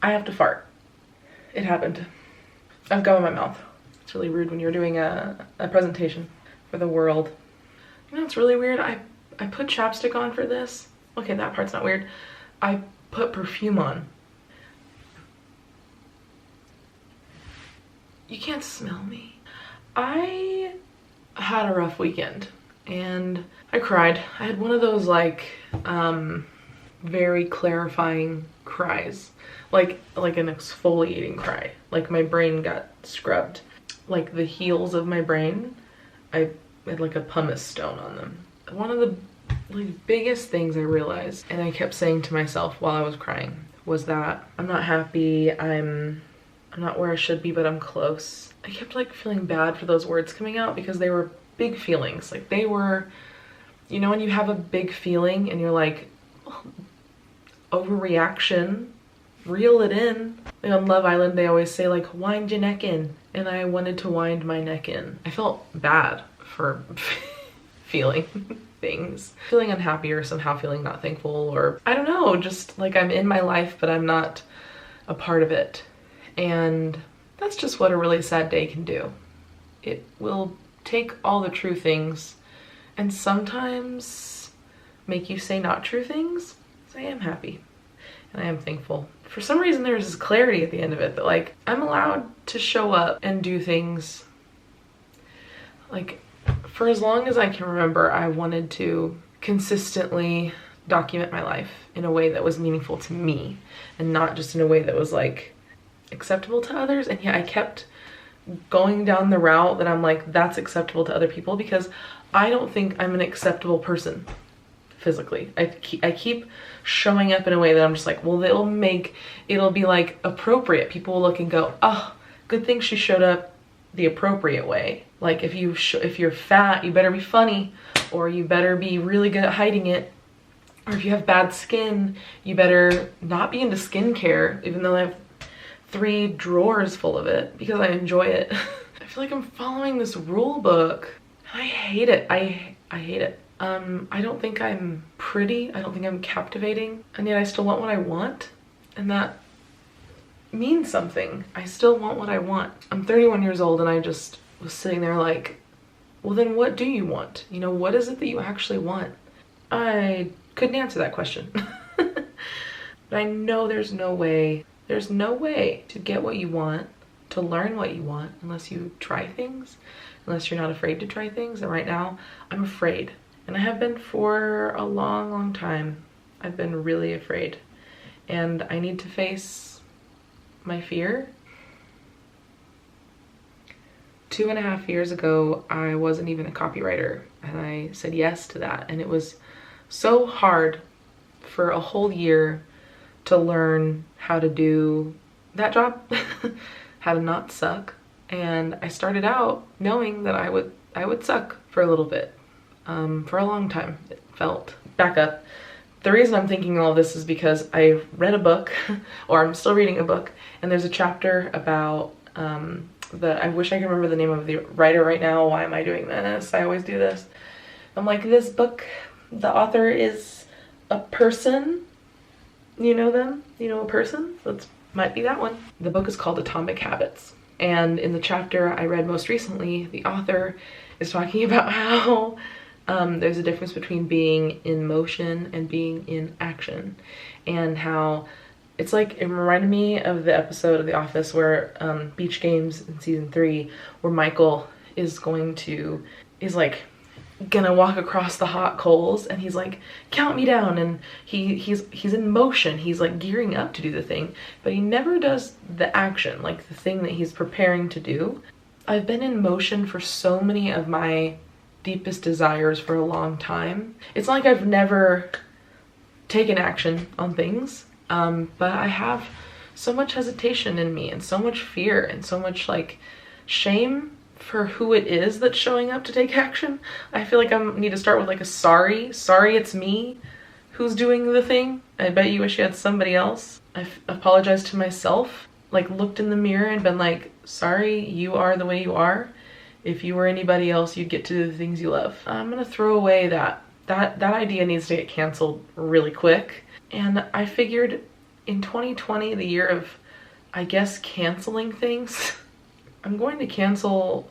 I have to fart. It happened. I've gum in my mouth. It's really rude when you're doing a presentation for the world. You know, it's really weird. I put chapstick on for this. Okay, that part's not weird. I put perfume on. You can't smell me. I had a rough weekend and I cried. I had one of those like very clarifying cries, like an exfoliating cry. Like my brain got scrubbed. Like the heels of my brain, I had like a pumice stone on them. One of the like biggest things I realized, and I kept saying to myself while I was crying, was that I'm not happy, I'm not where I should be, but I'm close. I kept like feeling bad for those words coming out because they were big feelings. Like they were, you know, when you have a big feeling and you're like, oh, overreaction, reel it in. Like on Love Island, they always say like, wind your neck in. And I wanted to wind my neck in. I felt bad for feeling things. Feeling unhappy or somehow feeling not thankful, or I don't know, just like I'm in my life, but I'm not a part of it. And that's just what a really sad day can do. It will take all the true things and sometimes make you say not true things. So I am happy and I am thankful. For some reason there's this clarity at the end of it that like I'm allowed to show up and do things. Like for as long as I can remember, I wanted to consistently document my life in a way that was meaningful to me and not just in a way that was like acceptable to others. And yeah, I kept going down the route that I'm like, that's acceptable to other people, because I don't think I'm an acceptable person physically. I keep showing up in a way that I'm just like, well, it'll be like appropriate. People will look and go, oh, good thing she showed up the appropriate way. Like if you're fat, you better be funny, or you better be really good at hiding it. Or if you have bad skin, you better not be into skincare, even though I have 3 drawers full of it because I enjoy it. I feel like I'm following this rule book. I hate it. I hate it. I don't think I'm pretty. I don't think I'm captivating. And yet I still want what I want. And that means something. I still want what I want. I'm 31 years old and I just was sitting there like, well then what do you want? You know, what is it that you actually want? I couldn't answer that question. But I know there's no way to get what you want, to learn what you want, unless you try things, unless you're not afraid to try things. And right now I'm afraid. And I have been for a long, long time. I've been really afraid. And I need to face my fear. 2.5 years ago, I wasn't even a copywriter. And I said yes to that. And it was so hard for a whole year to learn how to do that job, how to not suck. And I started out knowing that I would suck for a little bit. For a long time, it felt. Back up. The reason I'm thinking all this is because I read a book, or I'm still reading a book, and there's a chapter about I wish I could remember the name of the writer right now. Why am I doing this? I always do this. I'm like, this book, the author is a person. You know them? You know a person? That might be that one. The book is called Atomic Habits. And in the chapter I read most recently, the author is talking about how there's a difference between being in motion and being in action. And how it's like, it reminded me of the episode of The Office where Beach Games in season 3, where Michael is like gonna walk across the hot coals and he's like, count me down, and he's in motion, he's like gearing up to do the thing, but he never does the action, like the thing that he's preparing to do. I've been in motion for so many of my deepest desires for a long time. It's like I've never taken action on things, but I have so much hesitation in me and so much fear and so much like shame for who it is that's showing up to take action. I feel like I need to start with like a sorry it's me who's doing the thing. I bet you wish you had somebody else. I've apologized to myself, like looked in the mirror and been like, sorry, you are the way you are. If you were anybody else, you'd get to do the things you love. I'm gonna throw away that idea needs to get canceled really quick. And I figured in 2020, the year of, I guess, canceling things, I'm going to cancel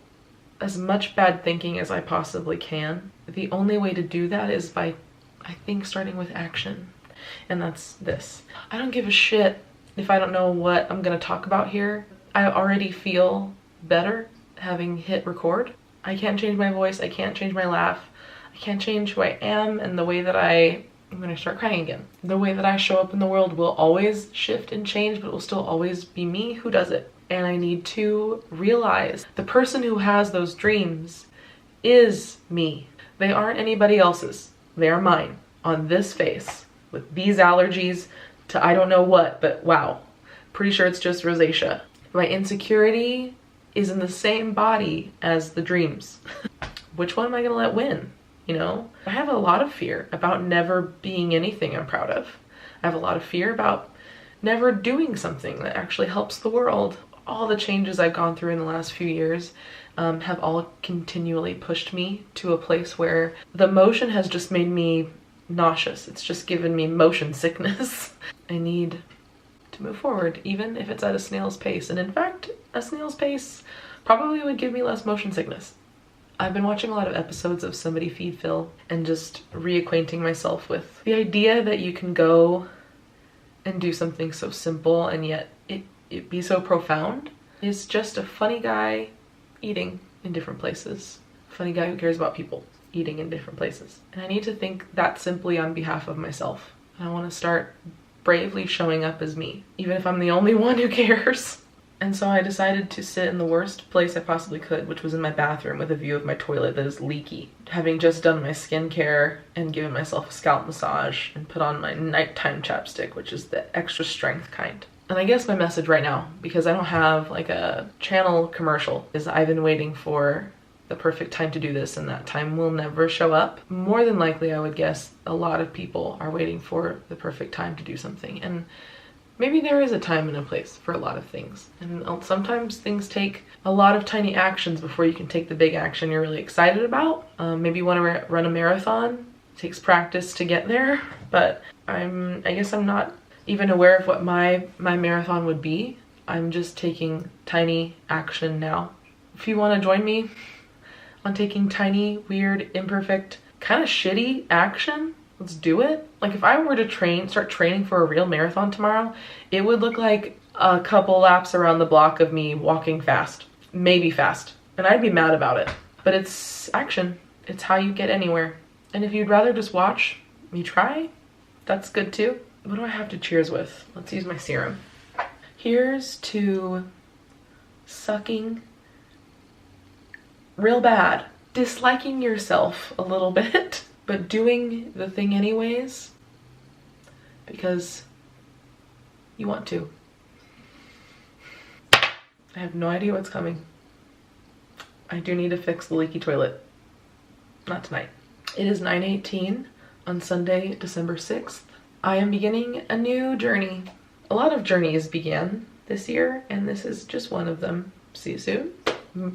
as much bad thinking as I possibly can. The only way to do that is by, I think, starting with action. And that's this. I don't give a shit if I don't know what I'm gonna talk about here. I already feel better having hit record. I can't change my voice, I can't change my laugh, I can't change who I am, and the way that I'm gonna start crying again. The way that I show up in the world will always shift and change, but it will still always be me who does it. And I need to realize the person who has those dreams is me. They aren't anybody else's. They are mine, on this face, with these allergies to I don't know what, but wow. Pretty sure it's just rosacea. My insecurity is in the same body as the dreams. Which one am I gonna let win? You know? I have a lot of fear about never being anything I'm proud of. I have a lot of fear about never doing something that actually helps the world. All the changes I've gone through in the last few years have all continually pushed me to a place where the motion has just made me nauseous. It's just given me motion sickness. I need to move forward, even if it's at a snail's pace. And in fact, a snail's pace probably would give me less motion sickness. I've been watching a lot of episodes of Somebody Feed Phil and just reacquainting myself with the idea that you can go and do something so simple and yet it be so profound. It's just a funny guy eating in different places. A funny guy who cares about people eating in different places. And I need to think that simply on behalf of myself. And I want to start bravely showing up as me, even if I'm the only one who cares. And so I decided to sit in the worst place I possibly could, which was in my bathroom with a view of my toilet that is leaky. Having just done my skincare and given myself a scalp massage and put on my nighttime chapstick, which is the extra strength kind. And I guess my message right now, because I don't have like a channel commercial, is I've been waiting for the perfect time to do this, and that time will never show up. More than likely, I would guess a lot of people are waiting for the perfect time to do something. And maybe there is a time and a place for a lot of things. And sometimes things take a lot of tiny actions before you can take the big action you're really excited about. Maybe you want to run a marathon. It takes practice to get there, but I guess I'm not even aware of what my marathon would be. I'm just taking tiny action now. If you want to join me on taking tiny, weird, imperfect, kind of shitty action, let's do it. Like if I were to start training for a real marathon tomorrow, it would look like a couple laps around the block of me walking fast, maybe fast, and I'd be mad about it. But it's action. It's how you get anywhere. And if you'd rather just watch me try, that's good too. What do I have to cheers with? Let's use my serum. Here's to sucking real bad, disliking yourself a little bit, but doing the thing anyways because you want to. I have no idea what's coming. I do need to fix the leaky toilet. Not tonight. It is 9:18 on Sunday, December 6th. I am beginning a new journey. A lot of journeys began this year, and this is just one of them. See you soon.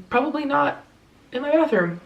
Probably not in my bathroom.